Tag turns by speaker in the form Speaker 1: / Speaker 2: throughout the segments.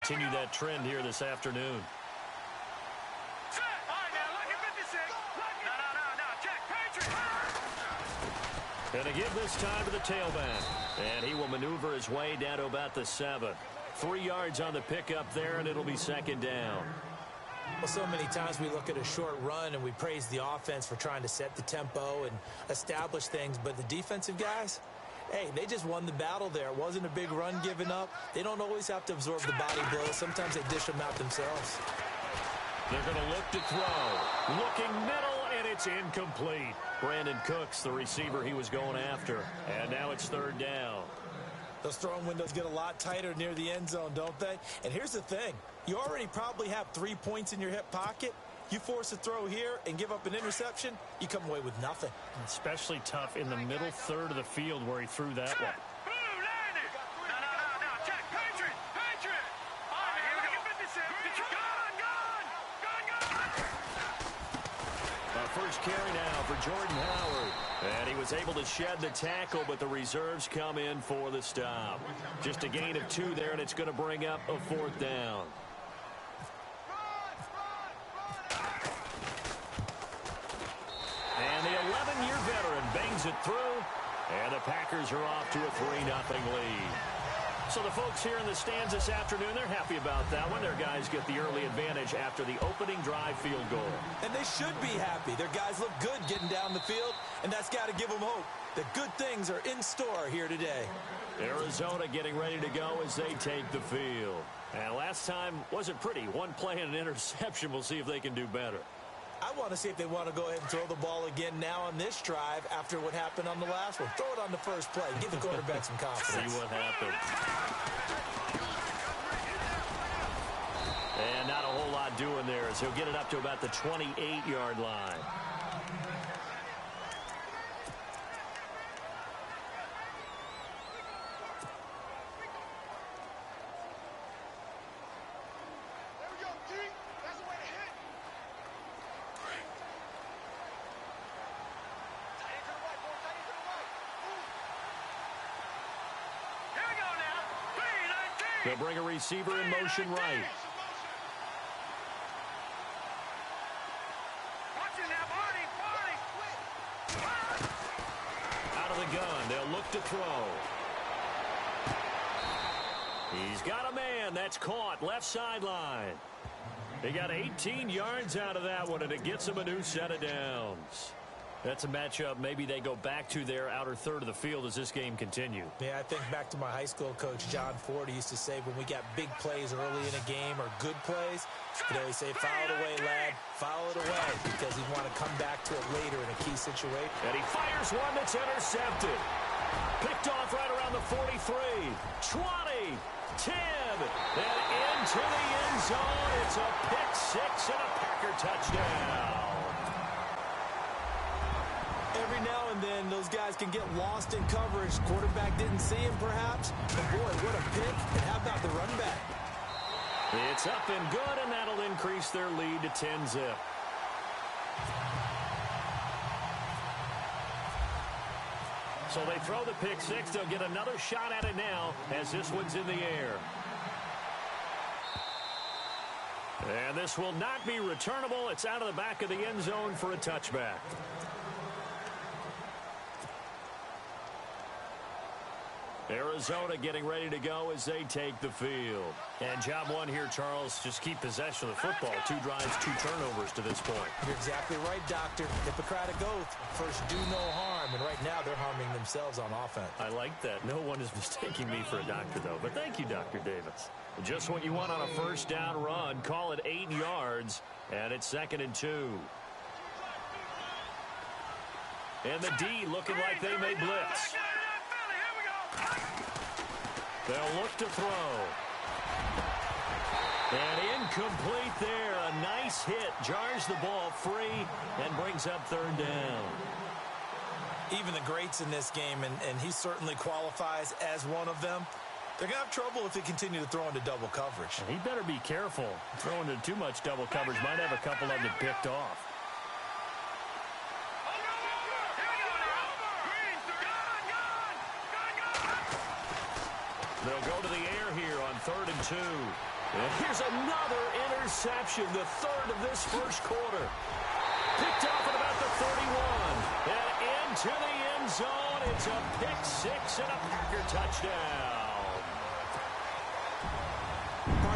Speaker 1: continue that trend here this afternoon. Going to give this time to the tailback. And he will maneuver his way down to about the 7. 3 yards on the pickup there, and it'll be second down.
Speaker 2: Well, so many times we look at a short run and we praise the offense for trying to set the tempo and establish things, but the defensive guys, hey, they just won the battle there. It wasn't a big run given up. They don't always have to absorb the body blows. Sometimes they dish them out themselves.
Speaker 1: They're going to look to throw. Looking middle, and it's incomplete. Brandon Cooks, the receiver he was going after. And now it's third down.
Speaker 2: Those throwing windows get a lot tighter near the end zone, don't they? And here's the thing. You already probably have 3 points in your hip pocket. You force a throw here and give up an interception, you come away with nothing.
Speaker 1: Especially tough in the middle third of the field where he threw that one. First carry now for Jordan Howard. And he was able to shed the tackle, but the reserves come in for the stop. Just a gain of 2 there, and it's going to bring up a 4th down. And the 11-year veteran bangs it through, and the Packers are off to a 3-0 lead. So the folks here in the stands this afternoon, they're happy about that one. Their guys get the early advantage after the opening drive field goal.
Speaker 2: And they should be happy. Their guys look good getting down the field, and that's got to give them hope that good things are in store here today.
Speaker 1: Arizona getting ready to go as they take the field. And last time wasn't pretty. 1 play and an interception. We'll see if they can do better.
Speaker 2: I want to see if they want to go ahead and throw the ball again now on this drive after what happened on the last one. Throw it on the first play. Give the quarterback some confidence.
Speaker 1: See what happens. And not a whole lot doing there as he'll get it up to about the 28-yard line. They'll bring a receiver in motion right. Out of the gun, they'll look to throw. He's got a man. That's caught. Left sideline. They got 18 yards out of that one, and it gets them a new set of downs. That's a matchup maybe they go back to their outer third of the field as this game continues.
Speaker 2: Yeah, I think back to my high school coach, John Ford. He used to say when we got big plays early in a game or good plays, he'd always say, foul it away, lad, foul it away, because he'd want to come back to it later in a key situation.
Speaker 1: And he fires one that's intercepted. Picked off right around the 43, 20, 10, and into the end zone. It's a pick six and a Packer touchdown.
Speaker 2: Every now and then, those guys can get lost in coverage. Quarterback didn't see him, perhaps. But, boy, what a pick. And how about the run back?
Speaker 1: It's up and good, and that'll increase their lead to 10-zip. So they throw the pick six. They'll get another shot at it now as this one's in the air. And this will not be returnable. It's out of the back of the end zone for a touchback. Arizona getting ready to go as they take the field. And job one here, Charles, just keep possession of the football. 2 drives, 2 turnovers to this point.
Speaker 2: You're exactly right, Doctor. Hippocratic oath. First, do no harm. And right now, they're harming themselves on offense.
Speaker 1: I like that. No one is mistaking me for a doctor, though. But thank you, Dr. Davis. Just what you want on a first down run. Call it 8 yards. And it's 2nd and 2. And the D looking like they may blitz. They'll look to throw. And incomplete there. A nice hit. Jars the ball free and brings up 3rd down.
Speaker 2: Even the greats in this game, and he certainly qualifies as one of them, they're going to have trouble if they continue to throw into double coverage.
Speaker 1: And he better be careful. Throwing into too much double coverage might have a couple of them picked off. They'll go to the air here on 3rd and 2. And here's another interception, the third of this first quarter. Picked up at about the 31. And into the end zone. It's a pick six and a Packer touchdown.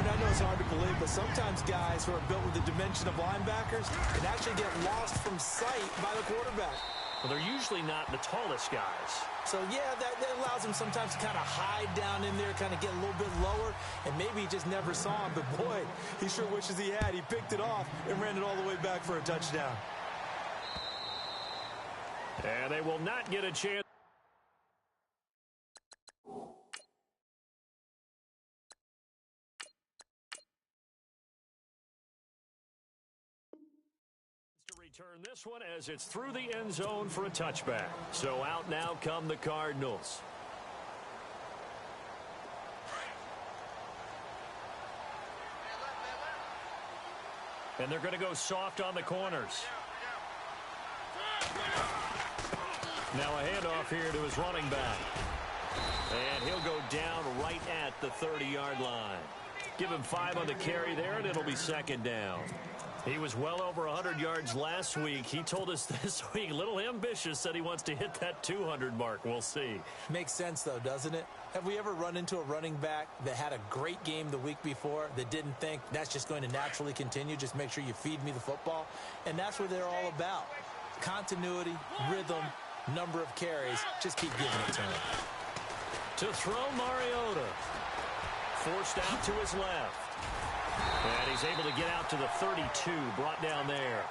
Speaker 2: I know it's hard to believe, but sometimes guys who are built with the dimension of linebackers can actually get lost from sight by the quarterback.
Speaker 1: Well, they're usually not the tallest guys.
Speaker 2: So, yeah, that allows them sometimes to kind of hide down in there, kind of get a little bit lower, and maybe he just never saw him. But, boy, he sure wishes he had. He picked it off and ran it all the way back for a touchdown.
Speaker 1: And they will not get a chance. Return this one as it's through the end zone for a touchback. So out now come the Cardinals. And they're going to go soft on the corners. Now a handoff here to his running back. And he'll go down right at the 30-yard line. Give him 5 on the carry there, and it'll be second down. He was well over 100 yards last week. He told us this week, a little ambitious, said he wants to hit that 200 mark. We'll see.
Speaker 2: Makes sense, though, doesn't it? Have we ever run into a running back that had a great game the week before that didn't think that's just going to naturally continue? Just make sure you feed me the football. And that's what they're all about. Continuity, rhythm, number of carries. Just keep giving it to him.
Speaker 1: To throw Mariota. Forced out to his left. And he's able to get out to the 32, brought down there.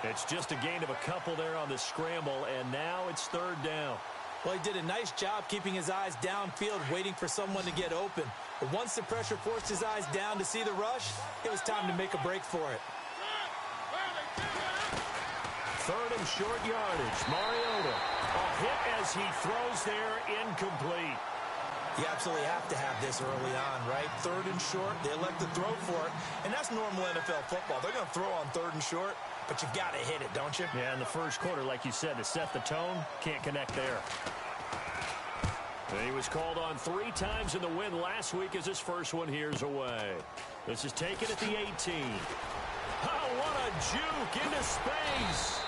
Speaker 1: It's just a gain of a couple there on the scramble, and now it's third down.
Speaker 2: Well, he did a nice job keeping his eyes downfield, waiting for someone to get open. But once the pressure forced his eyes down to see the rush, it was time to make a break for it.
Speaker 1: Third and short yardage. Mariota. A hit as he throws there, incomplete.
Speaker 2: You absolutely have to have this early on, right? Third and short, they elect to throw for it, and that's normal NFL football. They're going to throw on third and short, but you've got to hit it, don't you?
Speaker 1: Yeah, in the first quarter, like you said, to set the tone, can't connect there. He was called on 3 times in the win last week as his first one here's away. This is taken at the 18. Oh, what a juke into space.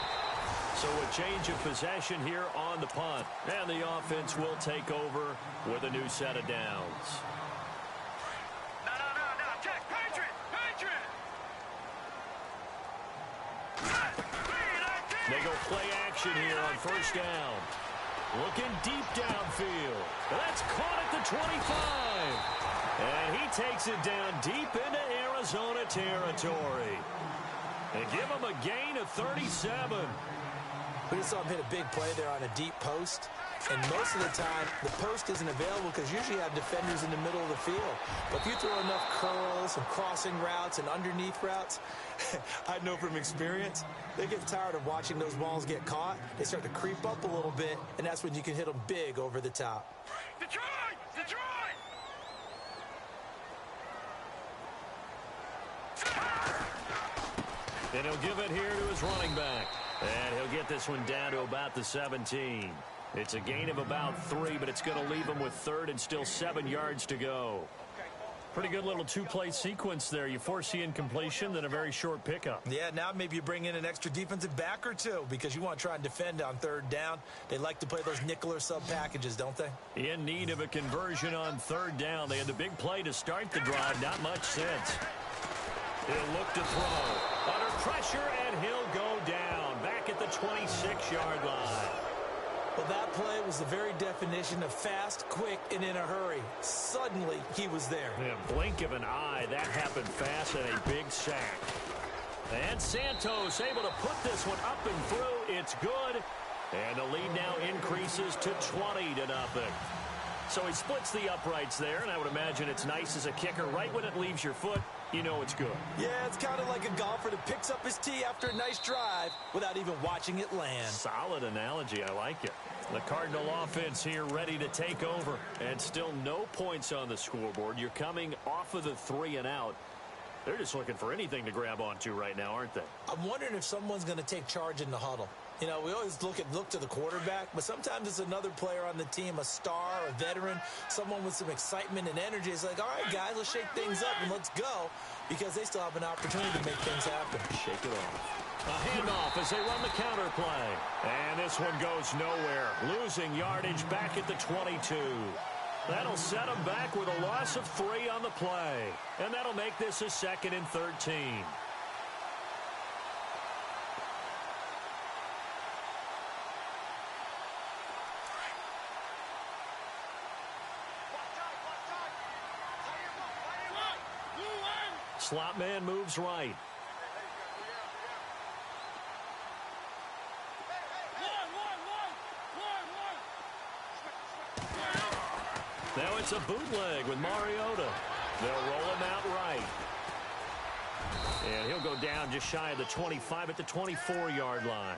Speaker 1: So a change of possession here on the punt. And the offense will take over with a new set of downs.
Speaker 3: No. Check. Patriot.
Speaker 1: They go play action here on first down. Looking deep downfield. That's caught at the 25. And he takes it down deep into Arizona territory. They give him a gain of 37.
Speaker 2: We just saw him hit a big play there on a deep post. And most of the time, the post isn't available because usually you have defenders in the middle of the field. But if you throw enough curls and crossing routes and underneath routes, I know from experience, they get tired of watching those balls get caught. They start to creep up a little bit, and that's when you can hit them big over the top.
Speaker 3: Detroit!
Speaker 1: And he'll give it here to his running back. And he'll get this one down to about the 17. It's a gain of about 3, but it's going to leave him with third and still 7 yards to go. Pretty good little 2-play sequence there. You force the incompletion, then a very short pickup.
Speaker 2: Yeah, now maybe you bring in an extra defensive back or two because you want to try and defend on third down. They like to play those nickel or sub packages, don't they?
Speaker 1: In need of a conversion on third down. They had the big play to start the drive. Not much sense. He'll look to throw. Under pressure, and he'll go down. Back at the 26-yard line.
Speaker 2: Well, that play was the very definition of fast, quick, and in a hurry. Suddenly, he was there.
Speaker 1: Yeah, blink of an eye. That happened fast and a big sack. And Santos able to put this one up and through. It's good. And the lead now increases to 20-0. So he splits the uprights there, and I would imagine it's nice as a kicker. Right when it leaves your foot, you know it's good.
Speaker 2: Yeah, it's kind of like a golfer that picks up his tee after a nice drive without even watching it land.
Speaker 1: Solid analogy. I like it. The Cardinal offense here ready to take over. And still no points on the scoreboard. You're coming off of the 3 and out. They're just looking for anything to grab onto right now, aren't they?
Speaker 2: I'm wondering if someone's going to take charge in the huddle. You know, we always look to the quarterback, but sometimes it's another player on the team, a star, a veteran, someone with some excitement and energy. It's like, all right, guys, let's shake things up and let's go, because they still have an opportunity to make things happen.
Speaker 1: Shake it off. A handoff as they run the counter play. And this one goes nowhere. Losing yardage back at the 22. That'll set them back with a loss of 3 on the play. And that'll make this a 2nd and 13. Slot man moves right. Now it's a bootleg with Mariota. They'll roll him out right. And he'll go down just shy of the 25 at the 24-yard line.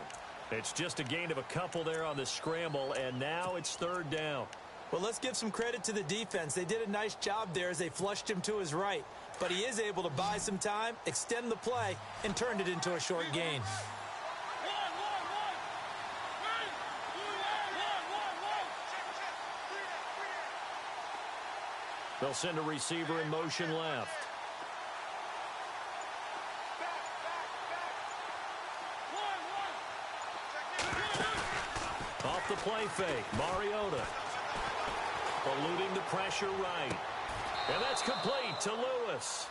Speaker 1: It's just a gain of a couple there on the scramble, and now it's 3rd down.
Speaker 2: Well, let's give some credit to the defense. They did a nice job there as they flushed him to his right. But he is able to buy some time, extend the play, and turn it into a short gain.
Speaker 1: They'll send a receiver in motion left. Off the play fake, Mariota. Eluding the pressure right. And that's complete to Lewis.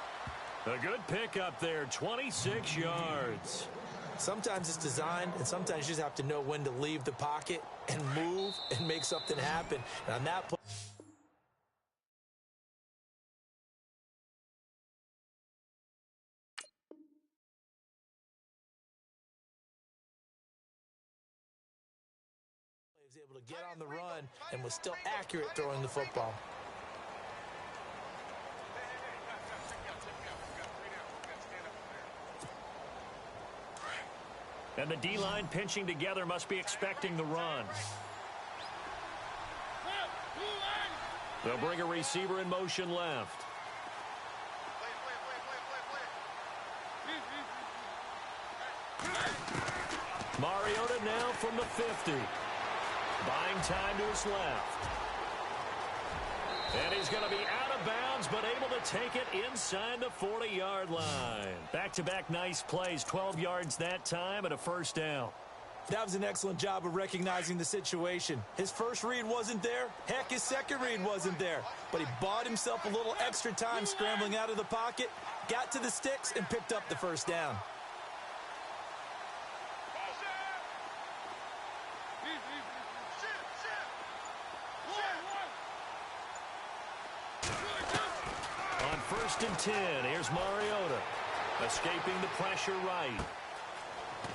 Speaker 1: A good pickup there, 26 yards.
Speaker 2: Sometimes it's designed, and sometimes you just have to know when to leave the pocket and move and make something happen. And on that play, he was able to get on the run and was still accurate throwing the football.
Speaker 1: And the D-line pinching together must be expecting the run. They'll bring a receiver in motion left. Mariota now from the 50. Buying time to his left. And he's going to be out of bounds, but able to take it inside the 40-yard line. Back-to-back nice plays, 12 yards that time and a 1st down.
Speaker 2: That was an excellent job of recognizing the situation. His first read wasn't there. Heck, his second read wasn't there. But he bought himself a little extra time scrambling out of the pocket, got to the sticks, and picked up the 1st down.
Speaker 1: On 1st and 10, here's Mariota. Escaping the pressure right.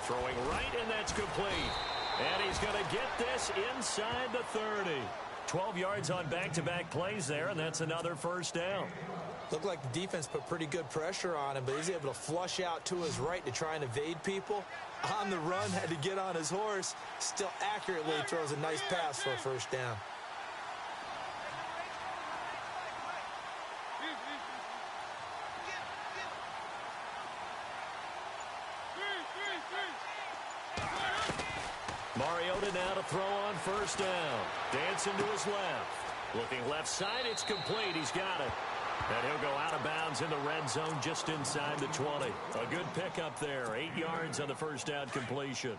Speaker 1: Throwing right, and that's complete. And he's going to get this inside the 30. 12 yards on back-to-back plays there, and that's another 1st down.
Speaker 2: Looked like the defense put pretty good pressure on him, but he's able to flush out to his right to try and evade people. On the run, had to get on his horse. Still accurately throws a nice pass for a 1st down.
Speaker 1: Mariota now to throw on 1st down. Dancing to his left. Looking left side, it's complete. He's got it. And he'll go out of bounds in the red zone just inside the 20. A good pickup there. 8 yards on the 1st down completion.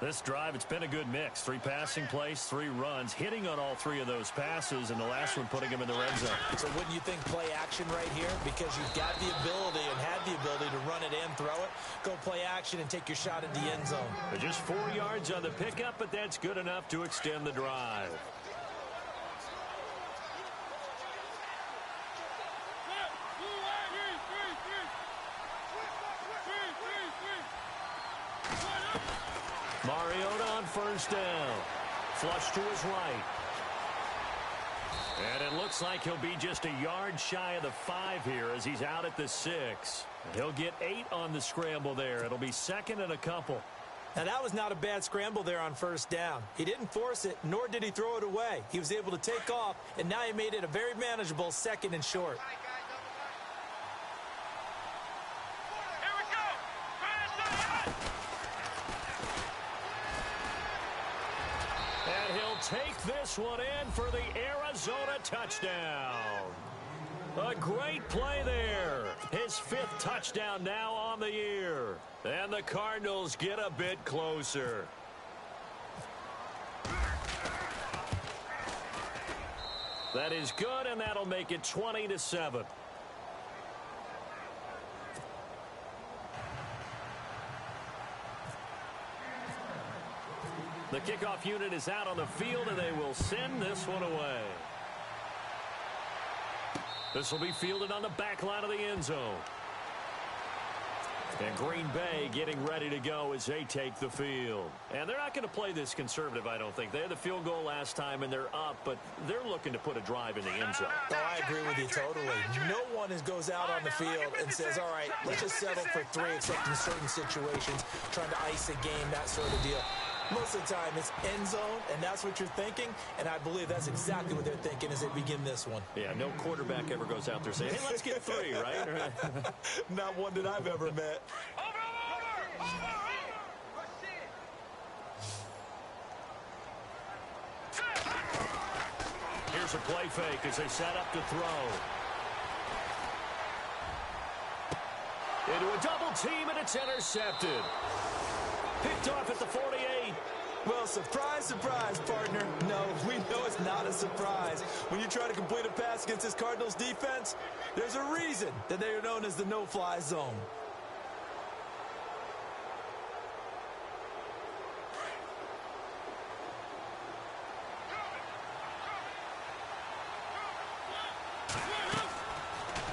Speaker 1: This drive, it's been a good mix. 3 passing plays, 3 runs, hitting on all 3 of those passes, and the last one putting him in the red zone.
Speaker 2: So wouldn't you think play action right here? Because you've got the ability and had the ability to run it and throw it. Go play action and take your shot at the end zone.
Speaker 1: But just 4 yards on the pickup, but that's good enough to extend the drive. Mariota on 1st down. Flush to his right. And it looks like he'll be just a yard shy of the 5 here as he's out at the 6. He'll get 8 on the scramble there. It'll be 2nd and a couple.
Speaker 2: Now, that was not a bad scramble there on 1st down. He didn't force it, nor did he throw it away. He was able to take off, and now he made it a very manageable 2nd and short.
Speaker 1: take this one in for the Arizona touchdown. A great play there. His 5th touchdown now on the year. And the Cardinals get a bit closer. That is good, and that'll make it 20-7. The kickoff unit is out on the field, and they will send this one away. This will be fielded on the back line of the end zone. And Green Bay getting ready to go as they take the field. And they're not going to play this conservative, I don't think. They had the field goal last time, and they're up, but they're looking to put a drive in the end zone.
Speaker 2: Oh, I agree with you totally. No one goes out on the field and says, all right, let's just settle for 3, except in certain situations, trying to ice a game, that sort of deal. Most of the time, it's end zone, and that's what you're thinking, and I believe that's exactly what they're thinking as they begin this one.
Speaker 1: Yeah, no quarterback ever goes out there saying, hey, let's get 3, right?
Speaker 2: Not one that I've ever met.
Speaker 1: Here's a play fake as they set up to throw. Into a double team, and it's intercepted. Picked off at the 48.
Speaker 2: Well, surprise, surprise, partner. No, we know it's not a surprise. When you try to complete a pass against this Cardinals defense, there's a reason that they are known as the no-fly zone.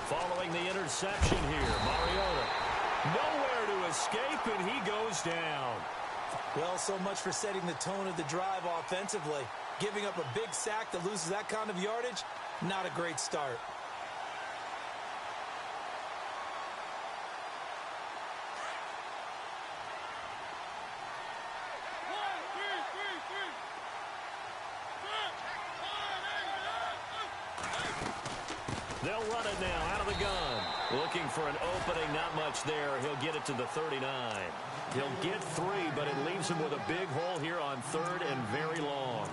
Speaker 1: Following the interception here, Mariota nowhere to escape, and he goes down.
Speaker 2: Well, so much for setting the tone of the drive offensively. Giving up a big sack that loses that kind of yardage, not a great start.
Speaker 1: They'll run it now out of the gun. Looking for an opening, not much there. He'll get it to the 39. He'll get 3, but it leaves him with a big hole here on 3rd and very long.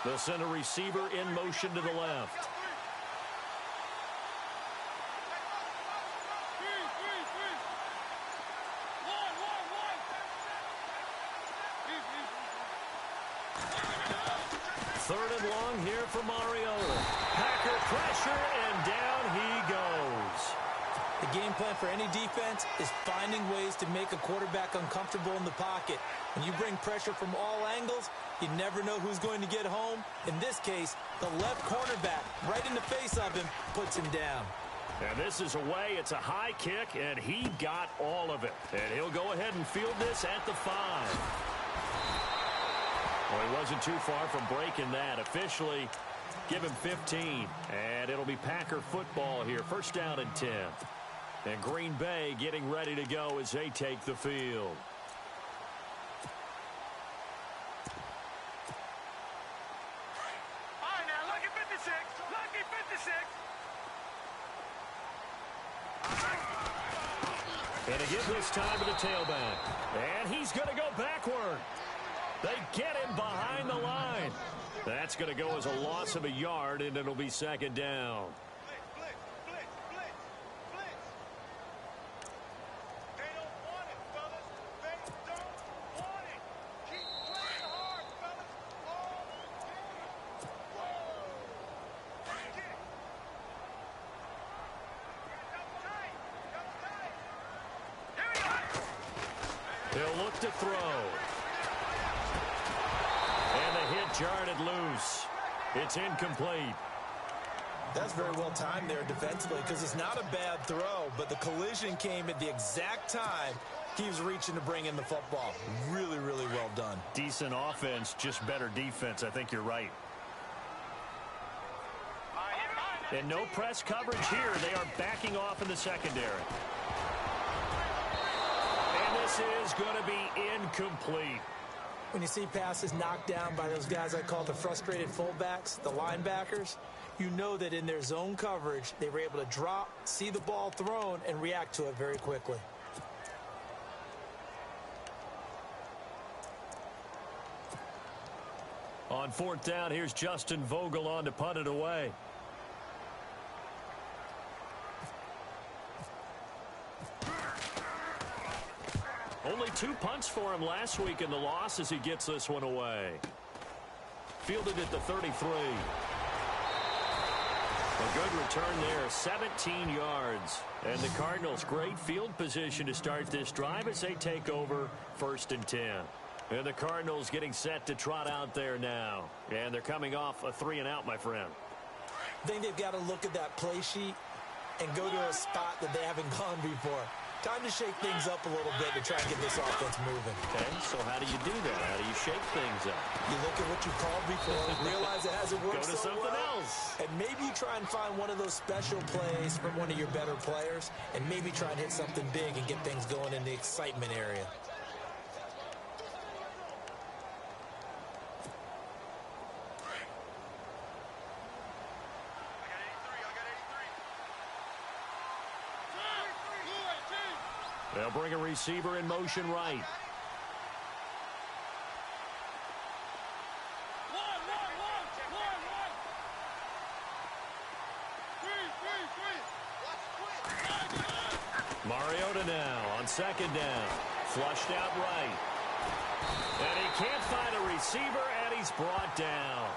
Speaker 1: They'll send a receiver in motion to the left. Third and long here for Mariota. Packer pressure, and down he goes.
Speaker 2: The game plan for any defense is finding ways to make a quarterback uncomfortable in the pocket. When you bring pressure from all angles, you never know who's going to get home. In this case, the left cornerback, right in the face of him, puts him down.
Speaker 1: And this is away. It's a high kick, and he got all of it. And he'll go ahead and field this at the 5. Well, he wasn't too far from breaking that. Officially, give him 15. And it'll be Packer football here. First down and 10. And Green Bay getting ready to go as they take the field.
Speaker 3: All right, now, lucky 56. Lucky 56.
Speaker 1: And again this time to the tailback. And he's going to go backward. They get him behind the line. That's going to go as a loss of a yard, and it'll be 2nd down.
Speaker 3: They'll look
Speaker 1: to throw. And the hit jarred it loose. It's incomplete.
Speaker 2: That's very well timed there defensively because it's not a bad throw, but the collision came at the exact time he was reaching to bring in the football. Really, really well done.
Speaker 1: Decent offense, just better defense. I think you're right. And no press coverage here. They are backing off in the secondary. And this pass is going to be incomplete.
Speaker 2: When you see passes knocked down by those guys I call the frustrated fullbacks, the linebackers, you know that in their zone coverage, they were able to drop, see the ball thrown, and react to it very quickly.
Speaker 1: On fourth down, here's Justin Vogel on to punt it away. Only 2 punts for him last week in the loss as he gets this one away. Fielded at the 33. A good return there, 17 yards. And the Cardinals, great field position to start this drive as they take over 1st and 10. And the Cardinals getting set to trot out there now. And they're coming off a 3-and-out, my friend.
Speaker 2: I think they've got to look at that play sheet and go to a spot that they haven't gone before. Time to shake things up a little bit to try and get this offense moving.
Speaker 1: Okay, so how do you do that? How do you shake things up?
Speaker 2: You look at what you called before, realize it hasn't worked
Speaker 1: Go to
Speaker 2: so
Speaker 1: something
Speaker 2: well,
Speaker 1: else.
Speaker 2: and maybe you try and find one of those special plays from one of your better players, and maybe try and hit something big and get things going in the excitement area.
Speaker 1: They'll bring a receiver in motion right. Mariota now on 2nd down. Flushed out right. And he can't find a receiver, and he's brought down.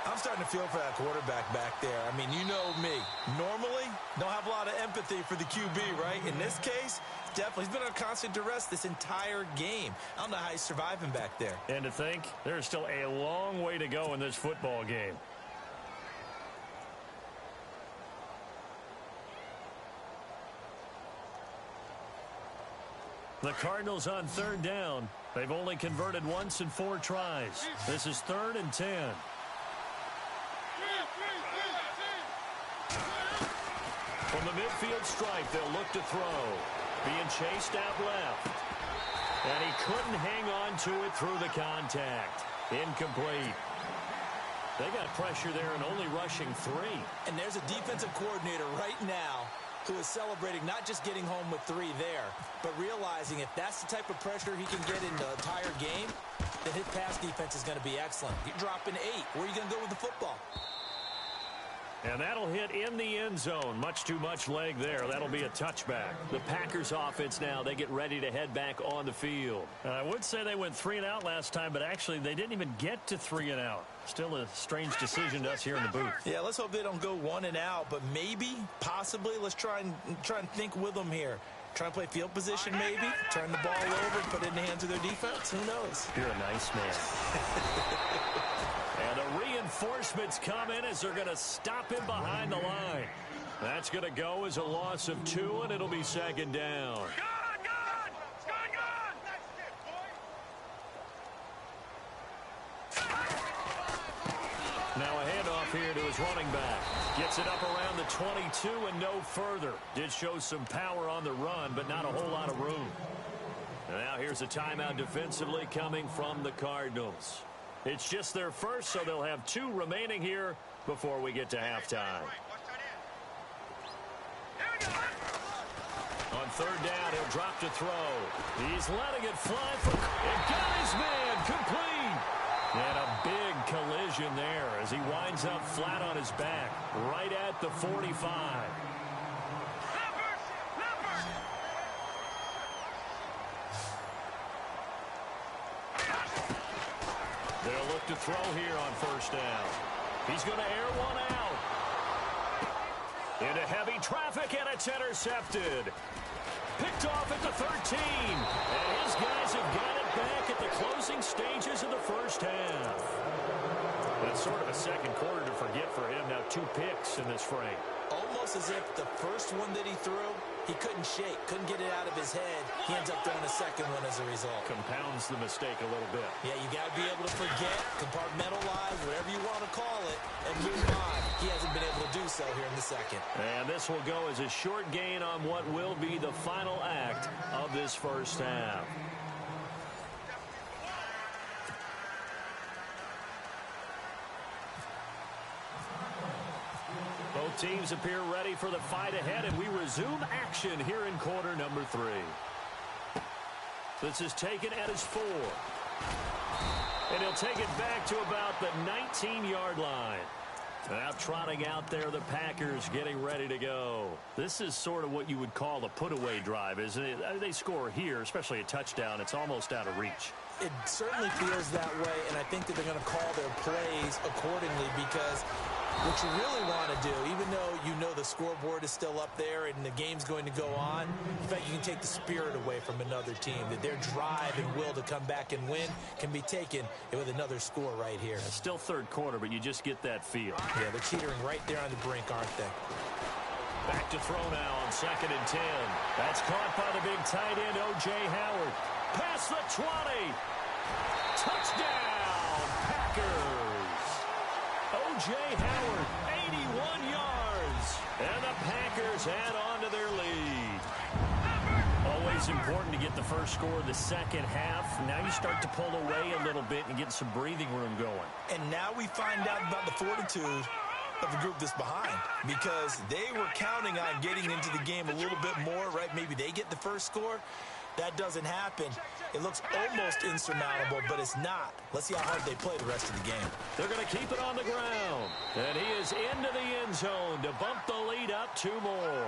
Speaker 2: I'm starting to feel for that quarterback back there. I mean, you know me. Normally, don't have a lot of empathy for the QB, right? In this case, definitely. He's been under constant duress this entire game. I don't know how he's surviving back there.
Speaker 1: And to think, there's still a long way to go in this football game. The Cardinals on 3rd down. They've only converted once in 4 tries. This is 3rd and 10. From the midfield stripe, they'll look to throw. Being chased out left. And he couldn't hang on to it through the contact. Incomplete. They got pressure there and only rushing 3.
Speaker 2: And there's a defensive coordinator right now who is celebrating not just getting home with 3 there, but realizing if that's the type of pressure he can get in the entire game, then his pass defense is going to be excellent. You're dropping 8. Where are you going to go with the football?
Speaker 1: And that'll hit in the end zone. Much too much leg there. That'll be a touchback. The Packers offense now, they get ready to head back on the field. I would say they went 3-and-out last time, but actually they didn't even get to 3-and-out. Still a strange decision to us here in the booth.
Speaker 2: Yeah, let's hope they don't go 1-and-out, but maybe, possibly, let's try and think with them here. Try and play field position maybe, turn the ball over, put it in the hands of their defense. Who knows?
Speaker 1: You're a nice man. And the reinforcements come in as they're going to stop him behind the line. That's going to go as a loss of 2, and it'll be 2nd down. Now a handoff here to his running back. Gets it up around the 22 and no further. Did show some power on the run, but not a whole lot of room. And now here's a timeout defensively coming from the Cardinals. It's just their first, so they'll have 2 remaining here before we get to halftime. On 3rd down, he'll drop to throw. He's letting it fly for... It got his man complete. And a big collision there as he winds up flat on his back, right at the 45. They'll look to throw here on 1st down. He's going to air one out. Into heavy traffic, and it's intercepted. Picked off at the 13. And his guys have got it back at the closing stages of the 1st half. That's sort of a second quarter to forget for him. Now 2 picks in this frame.
Speaker 2: Almost as if the first one that he threw, he couldn't shake, couldn't get it out of his head. He ends up throwing a second one as a result.
Speaker 1: Compounds the mistake a little bit.
Speaker 2: Yeah, you got to be able to forget, compartmentalize, whatever you want to call it, and move on. He hasn't been able to do so here in the second.
Speaker 1: And this will go as a short gain on what will be the final act of this 1st half. teams appear ready for the fight ahead, and we resume action here in quarter number 3. This is taken at his 4. And he'll take it back to about the 19-yard line. Now trotting out there, the Packers getting ready to go. This is sort of what you would call a put-away drive, isn't it? They score here, especially a touchdown. It's almost out of reach.
Speaker 2: It certainly feels that way, and I think that they're going to call their plays accordingly, because what you really want to do, even though you know the scoreboard is still up there and the game's going to go on, in fact, you can take the spirit away from another team, that their drive and will to come back and win can be taken with another score right here.
Speaker 1: It's still third quarter, but you just get that feel.
Speaker 2: Yeah, they're teetering right there on the brink, aren't they?
Speaker 1: Back to throw now on 2nd and 10. That's caught by the big tight end, O.J. Howard. Past the 20. Touchdown, Packers. O.J. Howard, 81 yards. And the Packers add on to their lead. Always important to get the first score of the second half. Now you start to pull away a little bit and get some breathing room going.
Speaker 2: And now we find out about the fortitude of the group that's behind, because they were counting on getting into the game a little bit more, right? Maybe they get the first score. That doesn't happen. It looks almost insurmountable, but it's not. Let's see how hard they play the rest of the game.
Speaker 1: They're going to keep it on the ground. And he is into the end zone to bump the lead up 2 more.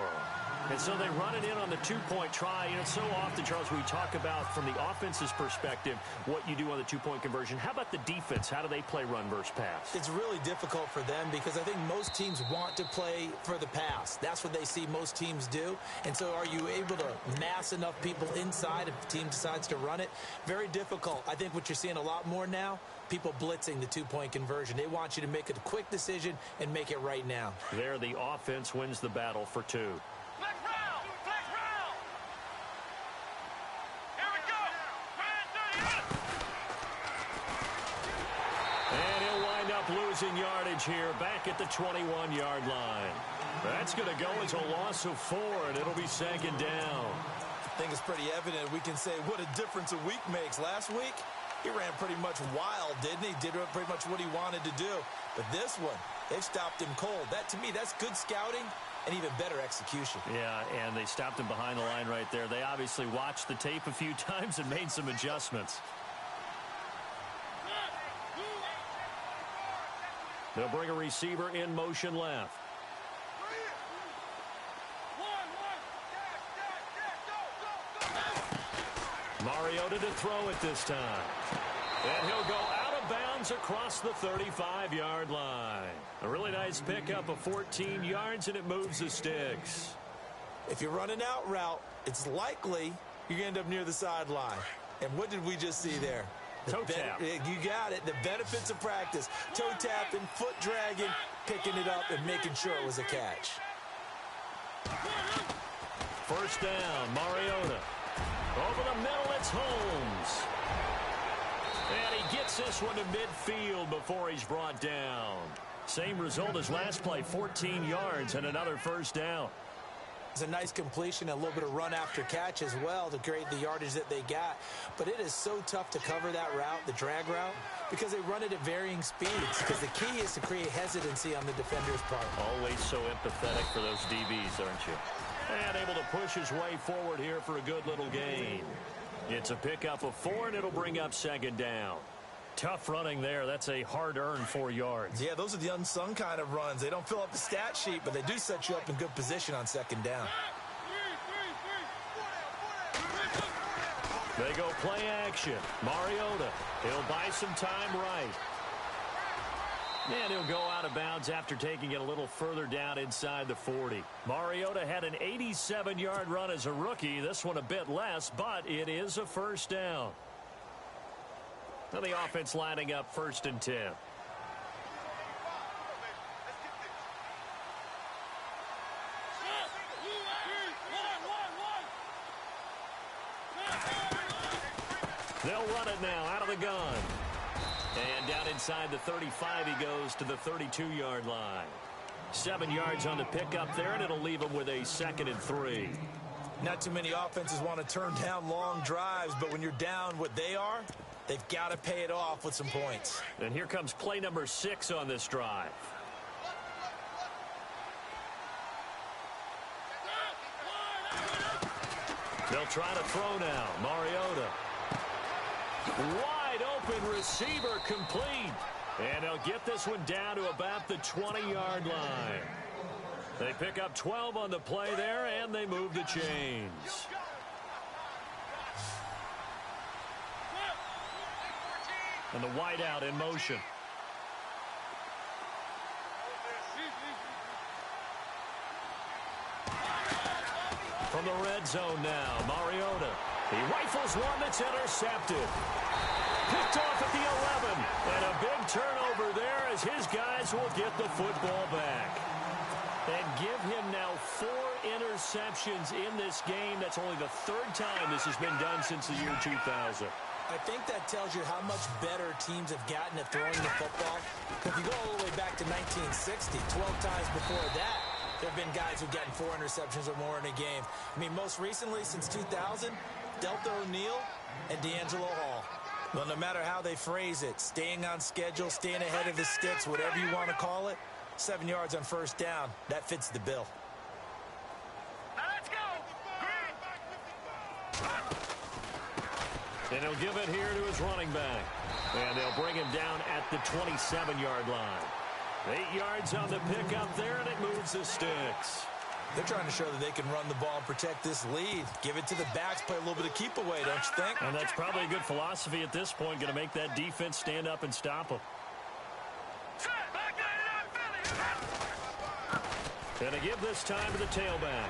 Speaker 1: And so they run it in on the 2-point try. And it's so often, Charles, we talk about from the offense's perspective what you do on the 2-point conversion. How about the defense? How do they play run versus pass?
Speaker 2: It's really difficult for them, because I think most teams want to play for the pass. That's what they see most teams do. And so are you able to mass enough people inside if the team decides to run it? Very difficult. I think what you're seeing a lot more now, people blitzing the 2-point conversion. They want you to make a quick decision and make it right now.
Speaker 1: There, the offense wins the battle for 2.
Speaker 3: Flex round! Flex round! Here we go! Ryan 30.
Speaker 1: And he'll wind up losing yardage here back at the 21-yard line. That's going to go as a loss of 4, and it'll be 2nd down.
Speaker 2: I think it's pretty evident. We can say what a difference a week makes. Last week, he ran pretty much wild, didn't he? Did pretty much what he wanted to do. But this one, they've stopped him cold. That, to me, that's good scouting and even better execution.
Speaker 1: Yeah, and they stopped him behind the line right there. They obviously watched the tape a few times and made some adjustments. They'll bring a receiver in motion left. Mariota to throw it this time. And he'll go out of bounds across the 35-yard line. A really nice pickup of 14 yards, and it moves the sticks.
Speaker 2: If you're running out route, it's likely you're going to end up near the sideline. And what did we just see there?
Speaker 1: Toe tap.
Speaker 2: You got it. The benefits of practice. Toe tapping, foot dragging, picking it up, and making sure it was a catch.
Speaker 1: First down, Mariota. Over the middle, it's Holmes. And he gets this one to midfield before he's brought down. Same result as last play, 14 yards and another first down.
Speaker 2: It's a nice completion, a little bit of run after catch as well to create the yardage that they got. But it is so tough to cover that route, the drag route, because they run it at varying speeds. Because the key is to create hesitancy on the defender's part.
Speaker 1: Always so empathetic for those DBs, aren't you? And able to push his way forward here for a good little gain. It's a pickup of 4, and it'll bring up 2nd down. Tough running there. That's a hard-earned 4 yards.
Speaker 2: Yeah, those are the unsung kind of runs. They don't fill up the stat sheet, but they do set you up in good position on 2nd down.
Speaker 1: They go play action. Mariota. He'll buy some time right. And he'll go out of bounds after taking it a little further down inside the 40. Mariota had an 87-yard run as a rookie. This one a bit less, but it is a first down. Now the offense lining up 1st and 10. They'll run it now out of the gun. And down inside the 35, he goes to the 32-yard line. 7 yards on the pickup there, and it'll leave him with a 2nd and 3.
Speaker 2: Not too many offenses want to turn down long drives, but when you're down what they are, they've got to pay it off with some points.
Speaker 1: And here comes play number 6 on this drive. They'll try to throw now. Mariota. Wide open receiver complete. And they'll get this one down to about the 20-yard line. They pick up 12 on the play there, and they move the chains. And the wideout in motion. From the red zone now, Mariota. He rifles one that's intercepted. Picked off at the 11. And a big turnover there as his guys will get the football back. And give him now 4 interceptions in this game. That's only the 3rd time this has been done since the year 2000.
Speaker 2: I think that tells you how much better teams have gotten at throwing the football. If you go all the way back to 1960, 12 times before that, there have been guys who've gotten 4 interceptions or more in a game. I mean, most recently, since 2000, Delta O'Neal and D'Angelo Hall. Well, no matter how they phrase it, staying on schedule, staying ahead of the sticks, whatever you want to call it, 7 yards on first down, that fits the bill.
Speaker 3: Now let's go.
Speaker 1: And he'll give it here to his running back. And they'll bring him down at the 27-yard line. 8 yards on the pickup there, and it moves the sticks.
Speaker 2: They're trying to show that they can run the ball and protect this lead. Give it to the backs, play a little bit of keep away, don't you think?
Speaker 1: And that's probably a good philosophy at this point, going to make that defense stand up and stop them. And they give this time to the tailback.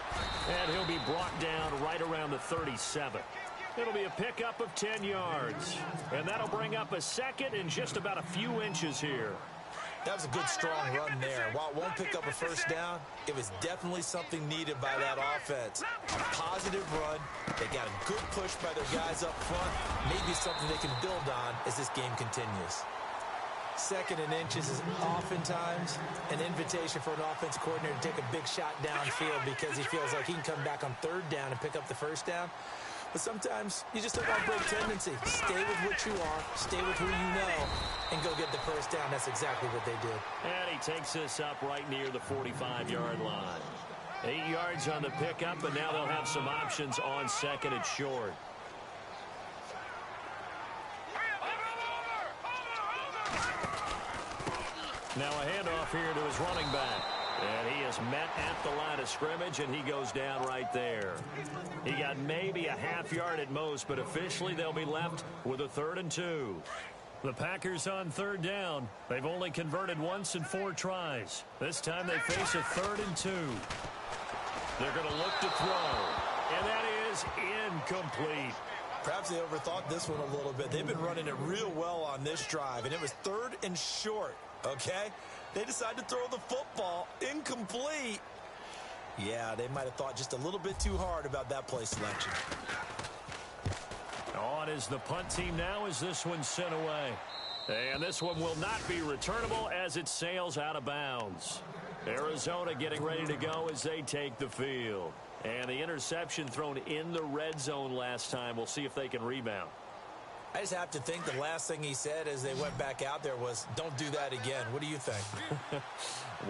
Speaker 1: And he'll be brought down right around the 37. It'll be a pickup of 10 yards. And that'll bring up a second and just about a few inches here.
Speaker 2: That was a good, strong run there. While it won't pick up a first down, it was definitely something needed by that offense. A positive run. They got a good push by their guys up front. Maybe something they can build on as this game continues. 2nd and inches is oftentimes an invitation for an offense coordinator to take a big shot downfield because he feels like he can come back on 3rd down and pick up the first down. But sometimes you just don't want to break tendency. Stay with what you are, stay with who you know, and go get the first down. That's exactly what they did.
Speaker 1: And he takes this up right near the 45-yard line. 8 yards on the pickup, and now they'll have some options on 2nd and short. Now a handoff here to his running back. And he is met at the line of scrimmage, and he goes down right there. He got maybe a half yard at most, but officially they'll be left with a 3rd and 2. The Packers on 3rd down. They've only converted once in 4 tries. This time they face a 3rd and 2. They're going to look to throw, and that is incomplete.
Speaker 2: Perhaps they overthought this one a little bit. They've been running it real well on this drive, and it was 3rd and short, okay? They decided to throw the football incomplete. Yeah, they might have thought just a little bit too hard about that play selection.
Speaker 1: On is the punt team now as this one's sent away. And this one will not be returnable as it sails out of bounds. Arizona getting ready to go as they take the field. And the interception thrown in the red zone last time. We'll see if they can rebound.
Speaker 2: I just have to think the last thing he said as they went back out there was, don't do that again. What do you think?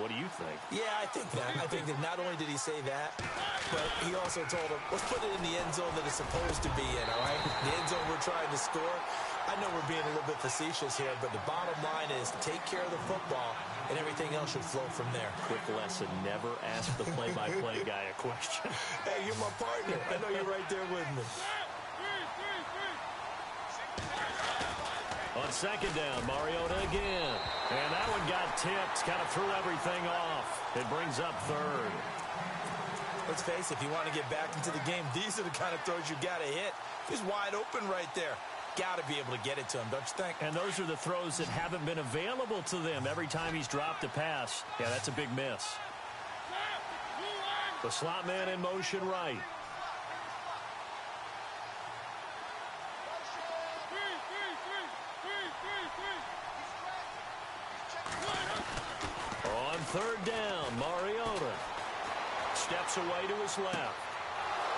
Speaker 1: What do you think?
Speaker 2: Yeah, I think that. I think that not only did he say that, but he also told him, let's put it in the end zone that it's supposed to be in, all right? The end zone we're trying to score. I know we're being a little bit facetious here, but the bottom line is take care of the football, and everything else should flow from there.
Speaker 1: Quick lesson, never ask the play-by-play guy a question.
Speaker 2: Hey, you're my partner. I know you're right there with me.
Speaker 1: On 2nd down, Mariota again. And that one got tipped, kind of threw everything off. It brings up 3rd.
Speaker 2: Let's face it, if you want to get back into the game, these are the kind of throws you got to hit. He's wide open right there. Got to be able to get it to him, don't you think?
Speaker 1: And those are the throws that haven't been available to them every time he's dropped a pass. Yeah, that's a big miss. The slot man in motion right. On 3rd down, Mariota steps away to his left.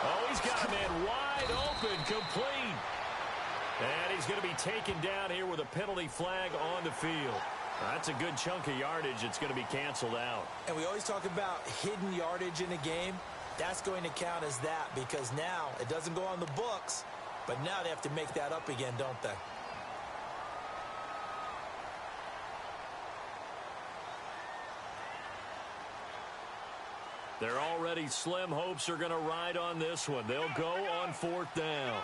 Speaker 1: Oh, he's got a man wide open, complete. And he's going to be taken down here with a penalty flag on the field. That's a good chunk of yardage. It's going to be canceled out.
Speaker 2: And we always talk about hidden yardage in a game. That's going to count as that because now it doesn't go on the books, but now they have to make that up again, don't they?
Speaker 1: They're already slim hopes are going to ride on this one. They'll go on 4th down.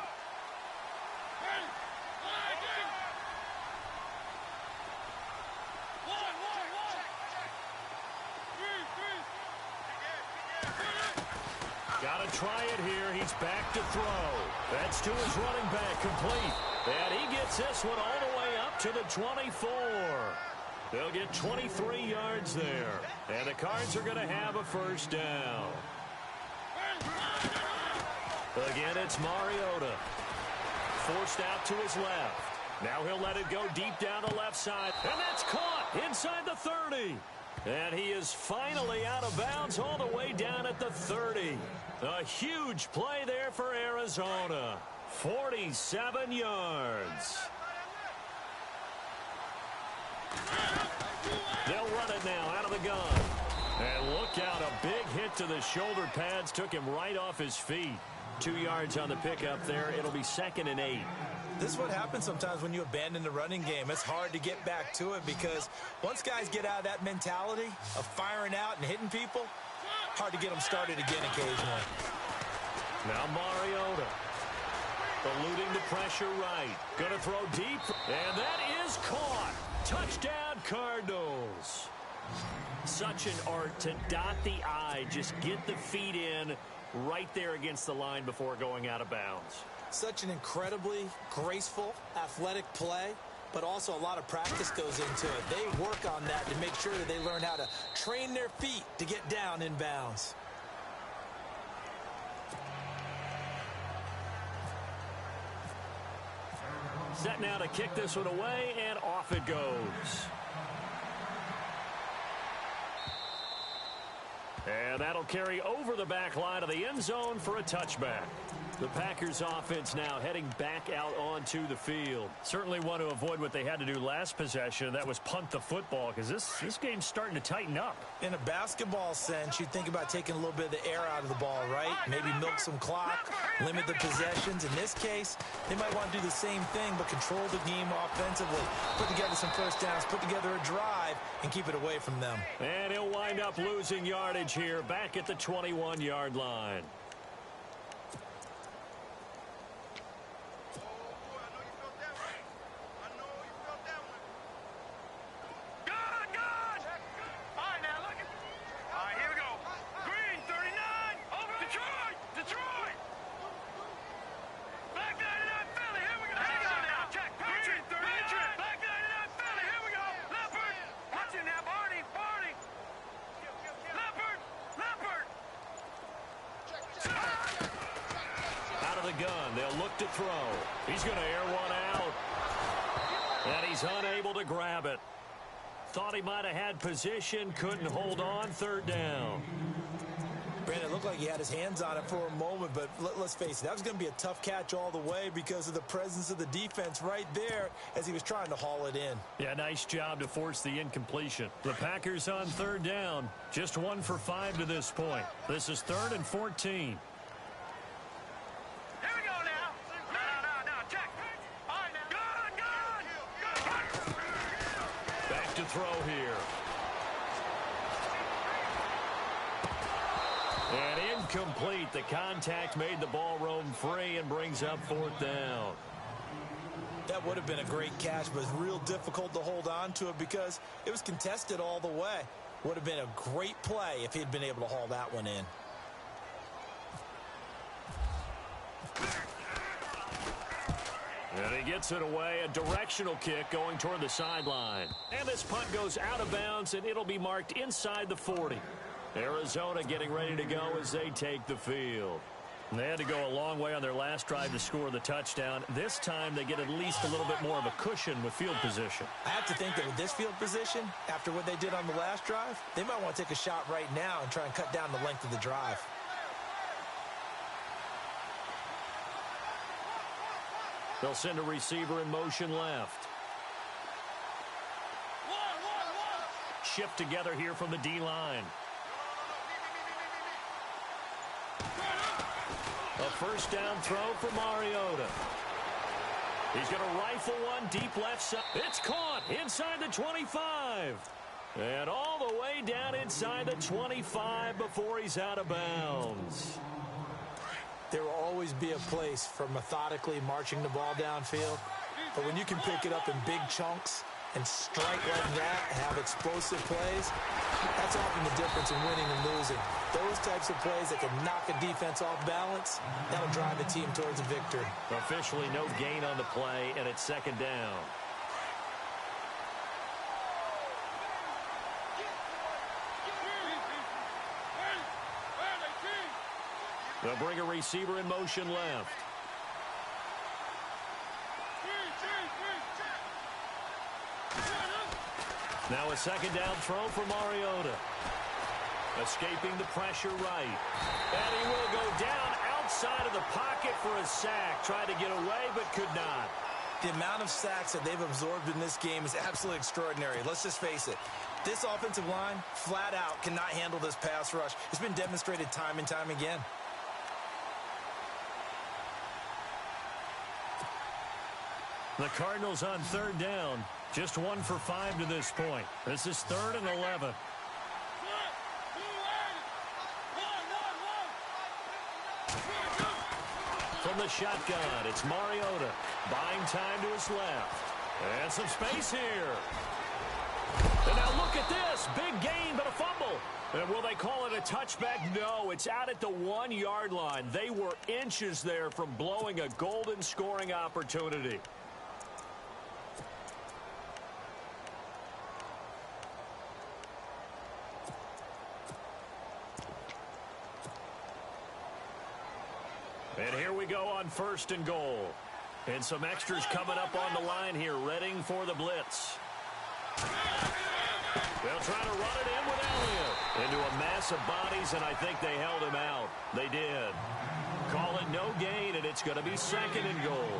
Speaker 1: Got to try it here. He's back to throw. That's to his running back, complete. And he gets this one all the way up to the 24. They'll get 23 yards there. And the Cards are going to have a 1st down. Again, it's Mariota. Forced out to his left. Now he'll let it go deep down the left side. And that's caught inside the 30. And he is finally out of bounds all the way down at the 30. A huge play there for Arizona. 47 yards. They'll run it now out of the gun. And look out, a big hit to the shoulder pads took him right off his feet. 2 yards on the pickup there. It'll be 2nd and 8.
Speaker 2: This is what happens sometimes when you abandon the running game. It's hard to get back to it because once guys get out of that mentality of firing out and hitting people, hard to get them started again occasionally.
Speaker 1: Now Mariota. Eluding the pressure right. Going to throw deep. And that is caught. Touchdown, Cardinals. Such an art to dot the I. Just get the feet in right there against the line before going out of bounds.
Speaker 2: Such an incredibly graceful, athletic play, but also a lot of practice goes into it. They work on that to make sure that they learn how to train their feet to get down in bounds.
Speaker 1: Set now to kick this one away, and off it goes. And that'll carry over the back line of the end zone for a touchback. The Packers offense now heading back out onto the field. Certainly want to avoid what they had to do last possession. That was punt the football because this game's starting to tighten up.
Speaker 2: In a basketball sense, you think about taking a little bit of the air out of the ball, right? Maybe milk some clock, limit the possessions. In this case, they might want to do the same thing but control the game offensively. Put together some first downs, put together a drive, and keep it away from them.
Speaker 1: And he'll wind up losing yardage here back at the 21-yard line. Gun. They'll look to throw. He's going to air one out. And he's unable to grab it. Thought he might have had position. Couldn't hold on. 3rd down.
Speaker 2: Brandon, it looked like he had his hands on it for a moment, but let's face it, that was going to be a tough catch all the way because of the presence of the defense right there as he was trying to haul it in.
Speaker 1: Yeah, nice job to force the incompletion. The Packers on 3rd down. Just 1 for 5 to this point. This is 3rd and 14. To throw here. And incomplete. The contact made the ball roam free and brings up 4th down.
Speaker 2: That would have been a great catch, but it's real difficult to hold on to it because it was contested all the way. Would have been a great play if he'd been able to haul that one in.
Speaker 1: And he gets it away, a directional kick going toward the sideline. And this punt goes out of bounds, and it'll be marked inside the 40. Arizona getting ready to go as they take the field. And they had to go a long way on their last drive to score the touchdown. This time they get at least a little bit more of a cushion with field position.
Speaker 2: I have to think that with this field position, after what they did on the last drive, they might want to take a shot right now and try and cut down the length of the drive.
Speaker 1: They'll send a receiver in motion left. Shift together here from the D-line. first down throw for Mariota. He's going to rifle one deep left side. It's caught inside the 25. And all the way down inside the 25 before he's out of bounds.
Speaker 2: There will always be a place for methodically marching the ball downfield. But when you can pick it up in big chunks and strike like that, have explosive plays, that's often the difference in winning and losing. Those types of plays that can knock a defense off balance, that'll drive a team towards a victory.
Speaker 1: Officially no gain on the play, and it's second down. They'll bring a receiver in motion left. Now a second down throw for Mariota. Escaping the pressure right. And he will go down outside of the pocket for a sack. Tried to get away, but could not.
Speaker 4: The amount of sacks that they've absorbed in this game is absolutely extraordinary. Let's just face it. This offensive line, flat out, cannot handle this pass rush. It's been demonstrated time and time again.
Speaker 1: The Cardinals on third down. Just 1 for 5 to this point. This is 3rd and 11. From the shotgun, it's Mariota. Buying time to his left. And some space here. And now look at this. Big gain, but a fumble. And will they call it a touchback? No, it's out at the 1-yard line. They were inches there from blowing a golden scoring opportunity. And here we go on 1st and goal. And some extras coming up on the line here, readying for the blitz. They'll try to run it in with Elliott. Into a mass of bodies, and I think they held him out. They did. Call it no gain, and it's going to be 2nd and goal.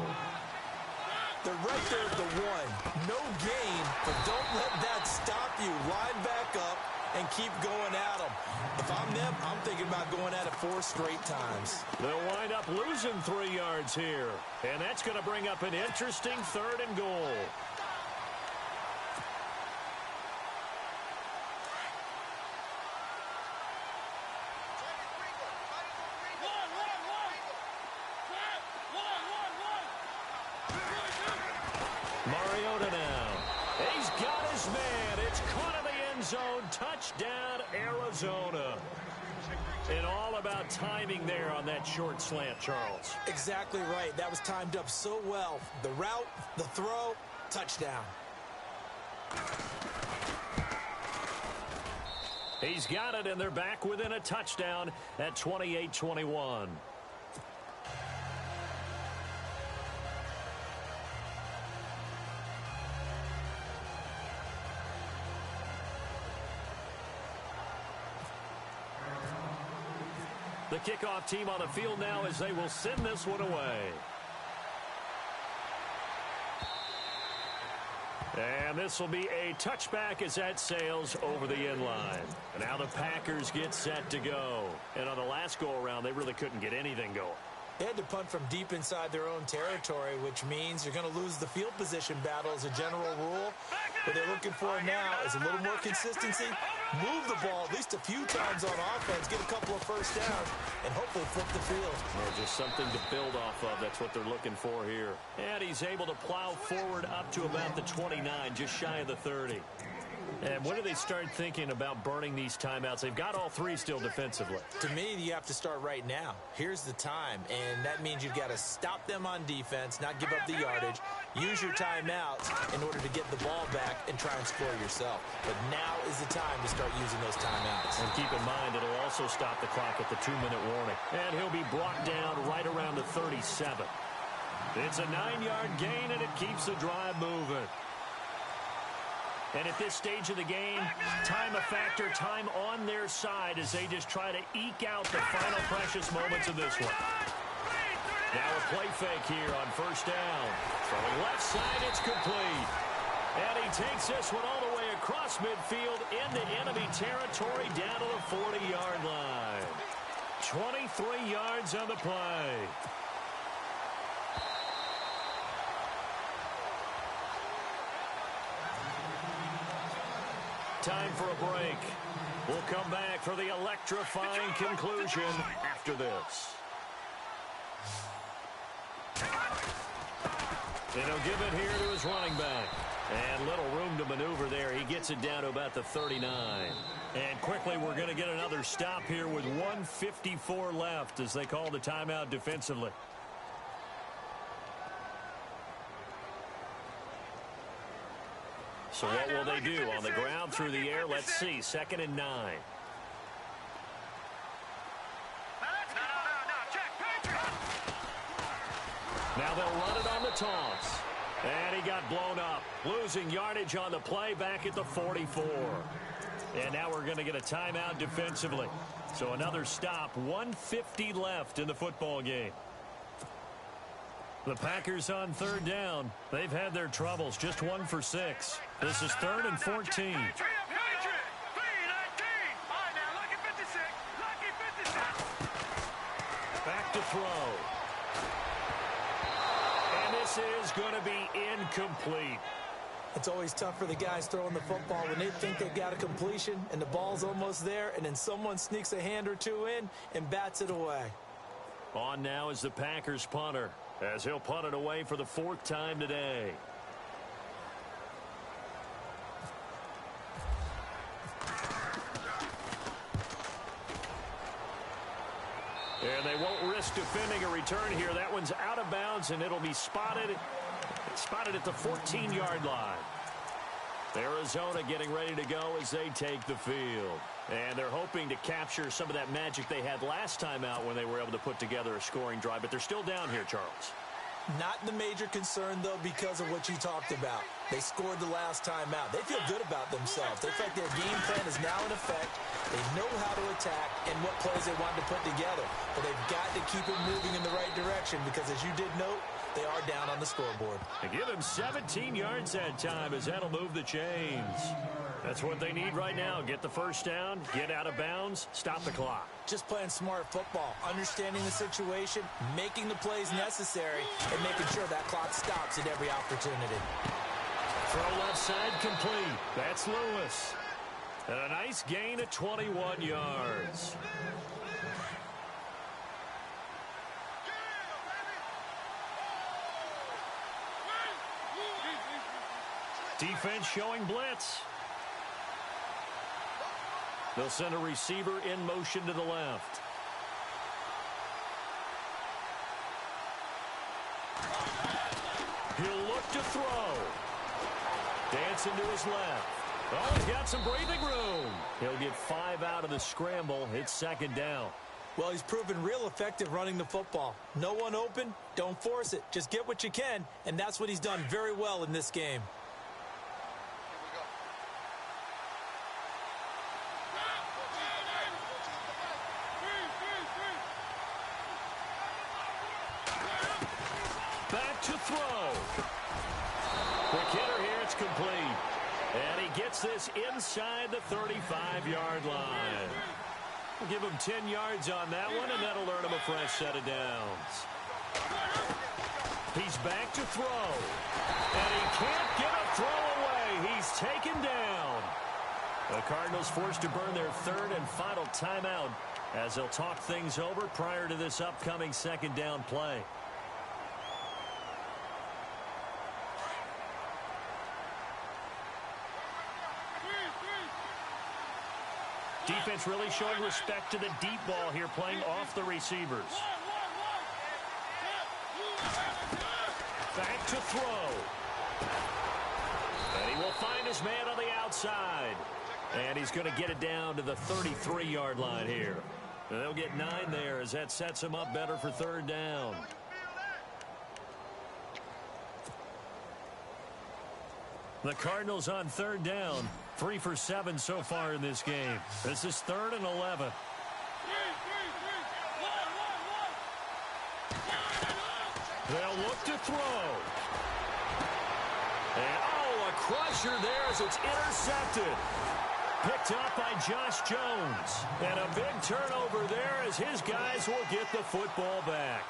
Speaker 2: They're right there at the 1. No gain, but don't let that stop you. Line back up and keep going at them. If I'm them, I'm thinking about going at it 4 straight times.
Speaker 1: They'll wind up losing 3 yards here. And that's going to bring up an interesting 3rd and goal. Mariota now. He's got his man. It's caught in the end zone. Touchdown, Arizona. And all about timing there on that short slant, Charles.
Speaker 2: Exactly right. That was timed up so well. The route, the throw, touchdown.
Speaker 1: He's got it, and they're back within a touchdown at 28-21. The kickoff team on the field now as they will send this one away. And this will be a touchback as that sails over the end line. And now the Packers get set to go. And on the last go-around, they really couldn't get anything going.
Speaker 2: They had to punt from deep inside their own territory, which means you're going to lose the field position battle as a general rule. What they're looking for now is a little more consistency, move the ball at least a few times on offense, get a couple of first downs, and hopefully flip the field.
Speaker 1: Well, just something to build off of. That's what they're looking for here. And he's able to plow forward up to about the 29, just shy of the 30. And when do they start thinking about burning these timeouts? They've got all 3 still defensively.
Speaker 2: To me, you have to start right now. Here's the time, and that means you've got to stop them on defense, not give up the yardage, use your timeouts in order to get the ball back and try and score yourself. But now is the time to start using those timeouts.
Speaker 1: And keep in mind, it'll also stop the clock at the 2-minute warning. And he'll be brought down right around the 37. It's a 9-yard gain, and it keeps the drive moving. And at this stage of the game, time a factor, time on their side as they just try to eke out the final precious moments of this one. Now a play fake here on first down. From the left side, it's complete. And he takes this one all the way across midfield into enemy territory down to the 40-yard line. 23 yards on the play. Time for a break. We'll come back for the electrifying conclusion after this. And he'll give it here to his running back. And little room to maneuver there. He gets it down to about the 39. And quickly, we're going to get another stop here with 1:54 left as they call the timeout defensively. So what will they do? On the ground, through the air, let's see. 2nd and 9. Now they'll run it on the taunts. And he got blown up. Losing yardage on the play back at the 44. And now we're going to get a timeout defensively. So another stop. 1:50 left in the football game. The Packers on 3rd down. They've had their troubles. Just 1 for 6. This is 3rd and 14. Back to throw. And this is going to be incomplete.
Speaker 2: It's always tough for the guys throwing the football when they think they've got a completion and the ball's almost there, and then someone sneaks a hand or two in and bats it away.
Speaker 1: On now is the Packers punter, as he'll punt it away for the 4th time today. And they won't risk defending a return here. That one's out of bounds, and it'll be spotted at the 14-yard line. Arizona getting ready to go as they take the field. And they're hoping to capture some of that magic they had last time out when they were able to put together a scoring drive. But they're still down here, Charles.
Speaker 2: Not the major concern, though, because of what you talked about. They scored the last time out. They feel good about themselves. They feel like their game plan is now in effect. They know how to attack and what plays they want to put together. But they've got to keep it moving in the right direction because, as you did note, they are down on the scoreboard.
Speaker 1: And give him 17 yards that time as that'll move the chains. That's what they need right now. Get the first down, get out of bounds, stop the clock.
Speaker 2: Just playing smart football, understanding the situation, making the plays necessary, and making sure that clock stops at every opportunity.
Speaker 1: Throw left side complete. That's Lewis. And a nice gain of 21 yards. Defense showing blitz. They'll send a receiver in motion to the left. He'll look to throw. Dancing to his left. Oh, he's got some breathing room. He'll get 5 out of the scramble. It's 2nd down.
Speaker 2: Well, he's proven real effective running the football. No one open, don't force it. Just get what you can, and that's what he's done very well in this game.
Speaker 1: Back to throw. Quick hitter here, it's complete. And he gets this inside the 35-yard line. We'll give him 10 yards on that one, and that'll earn him a fresh set of downs. He's back to throw. And he can't get a throw away. He's taken down. The Cardinals forced to burn their 3rd and final timeout as they'll talk things over prior to this upcoming 2nd down play. Defense really showing respect to the deep ball here, playing off the receivers. Back to throw. And he will find his man on the outside. And he's going to get it down to the 33-yard line here. And they'll get 9 there as that sets him up better for 3rd down. The Cardinals on 3rd down. 3 for 7 so far in this game. This is 3rd and 11. They'll look to throw. And, oh, a crusher there as it's intercepted. Picked up by Josh Jones. And a big turnover there as his guys will get the football back.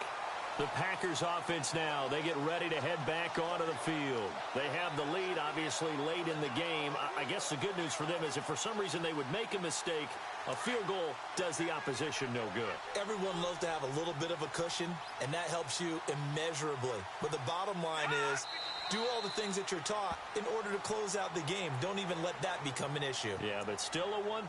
Speaker 1: The Packers offense now, they get ready to head back onto the field. They have the lead, obviously, late in the game. I guess the good news for them is if for some reason they would make a mistake, a field goal does the opposition no good.
Speaker 2: Everyone loves to have a little bit of a cushion, and that helps you immeasurably. But the bottom line is, do all the things that you're taught in order to close out the game. Don't even let that become an issue.
Speaker 1: Yeah, but still a one